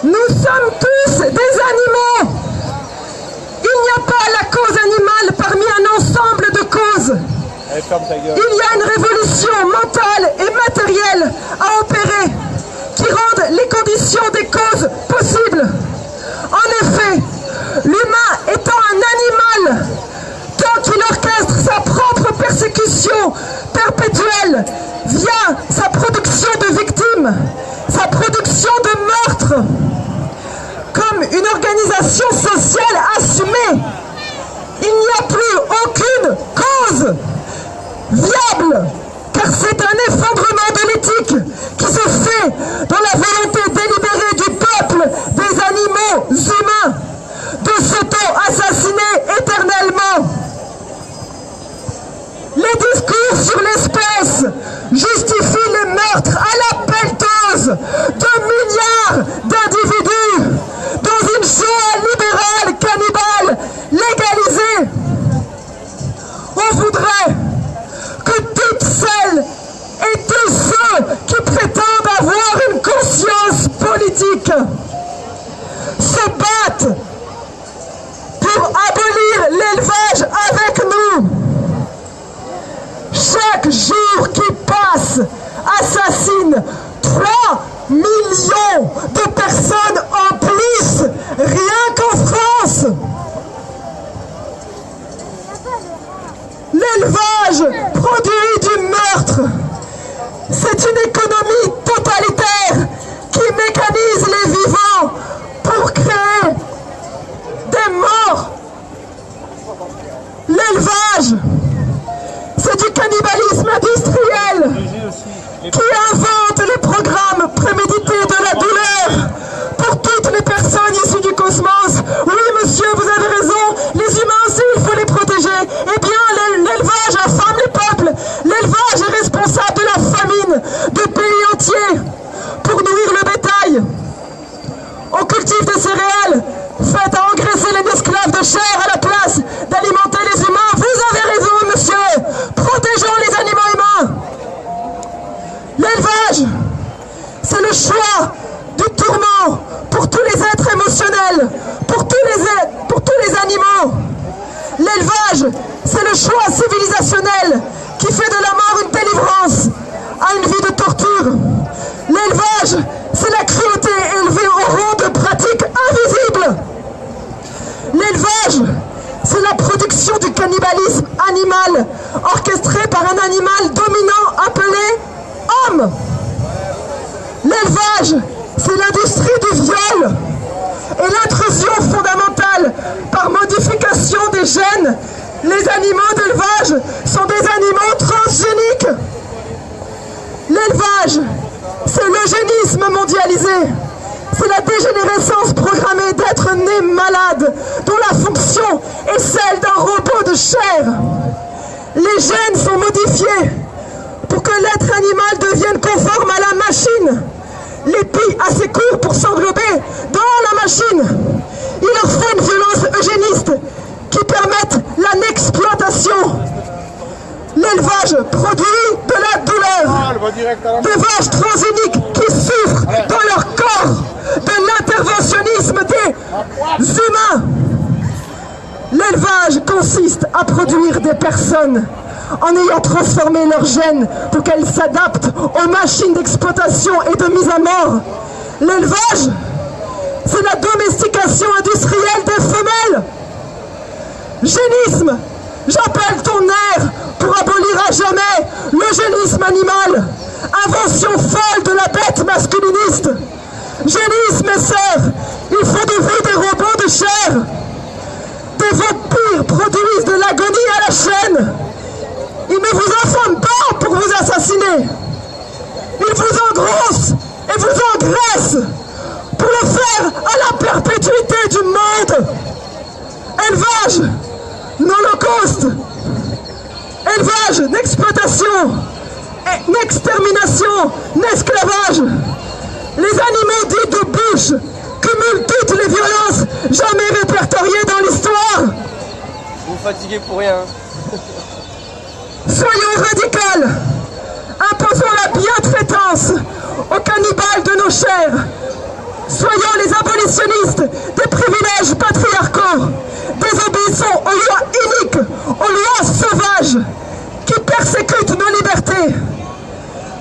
Nous sommes tous des animaux. Il n'y a pas la cause animale parmi un ensemble de causes. Il y a une révolution mentale et matérielle à opérer qui rendent les conditions des causes possibles. En effet, l'humain étant un animal, tant qu'il orchestre sa propre persécution perpétuelle via sa production de victimes, sa production de meurtres, comme une organisation sociale assumée, il n'y a plus aucune cause viable, car c'est un effondrement de l'éthique qui se fait dans la volonté délibérée du peuple, des animaux humains, de s'auto-assassiner éternellement. Les discours sur l'espèce justifient les meurtres à la pelleteuse de milliards d'individus dans une Shoah libérale cannibale légalisée. On voudrait que toutes celles et tous ceux qui prétendent avoir une conscience politique se battent pour abolir l'élevage avec nous. Chaque jour qui passe assassine 3 millions de personnes en plus, rien qu'en France. L'élevage produit du meurtre. C'est une économie totalitaire qui mécanise les vivants pour créer des morts. L'élevage, c'est du cannibalisme industriel qui invente les programmes prémédités de la douleur pour toutes les personnes issues du cosmos. Oui, monsieur, vous avez raison, les humains aussi, il faut les protéger. Eh bien, l'élevage affame les peuples. L'élevage est responsable de la famine de pays entiers pour nourrir le bétail. On cultive des céréales faites à engraisser les esclaves de chair à la place d'alimenter les humains. Vous avez raison, monsieur. Protégeons les animaux humains. L'élevage, c'est le choix du tourment pour tous les êtres émotionnels, pour tous les animaux. L'élevage, c'est le choix civilisationnel qui fait de la mort une délivrance à une vie de torture. L'élevage, c'est la cruauté élevée au rang de pratique invisible. L'élevage, c'est la production du cannibalisme animal orchestré par un animal dominant appelé homme. L'élevage, c'est l'industrie du viol et l'intrusion fondamentale par modification des gènes. Les animaux d'élevage sont des animaux transgéniques. L'élevage, c'est l'eugénisme mondialisé. C'est la dégénérescence programmée d'êtres nés malades, dont la fonction est celle d'un robot de chair. Les gènes sont modifiés pour que l'être animal devienne conforme à la machine. L'épi assez court pour s'englober dans la machine. Il leur faut une violence eugéniste qui permette l'exploitation. L'élevage produit de la douleur. Des vaches transgéniques qui souffrent dans leur corps de l'interventionnisme des humains. L'élevage consiste à produire des personnes en ayant transformé leurs gènes pour qu'elles s'adaptent aux machines d'exploitation et de mise à mort. L'élevage, c'est la domestication industrielle des femelles. Génisme, j'appelle ton air pour abolir à jamais l'eugénisme animal, invention folle de la bête masculiniste. Génisme, mes sœurs, il faut de vous des robots de chair. Des vampires produisent de l'agonie à la chaîne. Ils ne vous infament pas pour vous assassiner. Ils vous engrossent et vous engraissent pour le faire à la perpétuité du monde. Élevage, l'Holocauste. Élevage, n'exploitation, n'extermination, n'esclavage. Les animaux dits de bouche cumulent toutes les violences jamais répertoriées dans l'histoire. Vous vous fatiguez pour rien. Soyons radicales. Imposons la bientraitance aux cannibales de nos chairs. Soyons les abolitionnistes des privilèges patriarcaux, désobéissons aux lois iniques, aux lois sauvages qui persécutent nos libertés.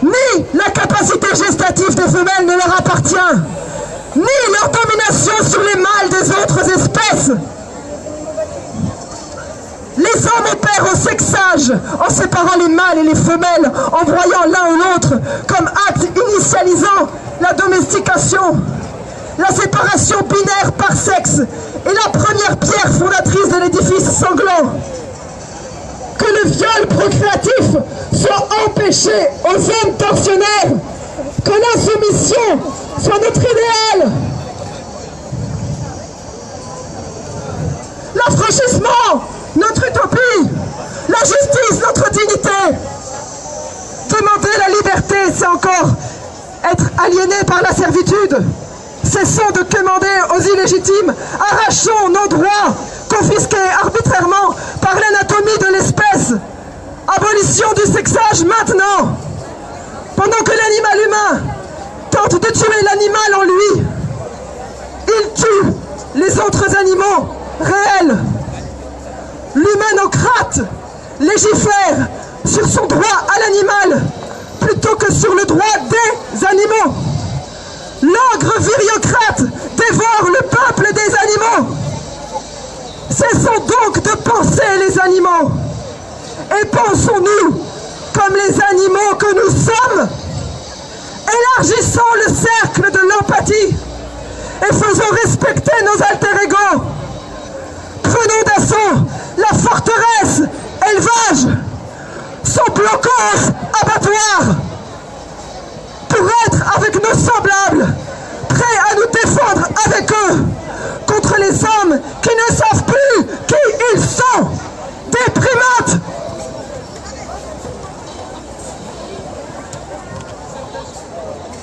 Ni la capacité gestative des femelles ne leur appartient, ni leur domination sur les mâles des autres espèces. Les hommes opèrent au sexage en séparant les mâles et les femelles, en broyant l'un ou l'autre comme acte initialisant la domestication. La séparation binaire par sexe est la première pierre fondatrice de l'édifice sanglant. Que le viol procréatif soit empêché aux hommes tortionnaires, que l'insoumission soit notre idéal. L'affranchissement, notre utopie, la justice, notre dignité. Demander la liberté, c'est encore être aliéné par la servitude. Cessons de commander aux illégitimes, arrachons nos droits confisqués arbitrairement par l'anatomie de l'espèce. Abolition du sexage maintenant. Pendant que l'animal humain tente de tuer l'animal en lui, il tue les autres animaux réels. L'humanocrate légifère sur son droit à l'animal plutôt que sur le droit des animaux. L'ogre viriocrate dévore le peuple des animaux. Cessons donc de penser les animaux et pensons-nous comme les animaux que nous sommes. Élargissons le cercle de l'empathie et faisons respecter nos alter-égaux. Prenons d'assaut la forteresse élevage, son blocos abattoir, pour être avec nos semblables, prêts à nous défendre avec eux contre les hommes qui ne savent plus qui ils sont, des primates.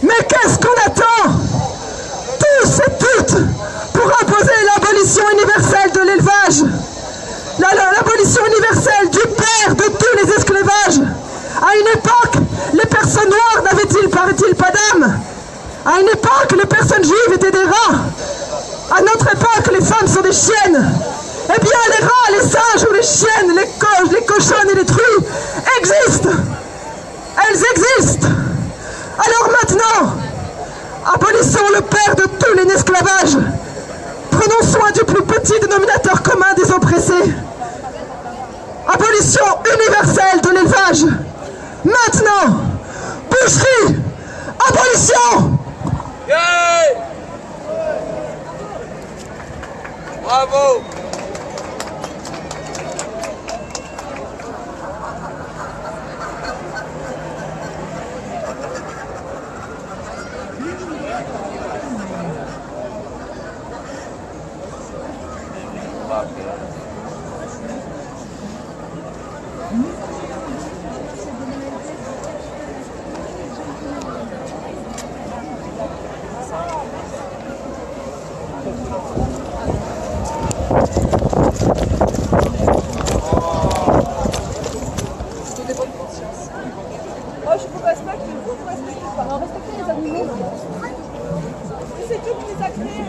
Mais qu'est-ce qu'on attend, tous et toutes, pour imposer l'abolition universelle de l'élevage, l'abolition universelle du père de tous les esclavages? À une époque, les personnes noires n'avaient-ils, paraît-il, pas d'âme? À une époque, les personnes juives étaient des rats. À notre époque, les femmes sont des chiennes. Eh bien, les rats, les singes ou les chiennes, les cochonnes et les truies existent. Elles existent. Alors maintenant, abolissons le père de tous les esclavages. Prenons soin du plus petit dénominateur commun des oppressés. Abolition universelle de l'élevage. Maintenant, boucherie, abolition. Yeah! Bravo! Moi, je vous respecte, vous respectez pas. Alors, respectez les animaux. C'est tout qui les a créés.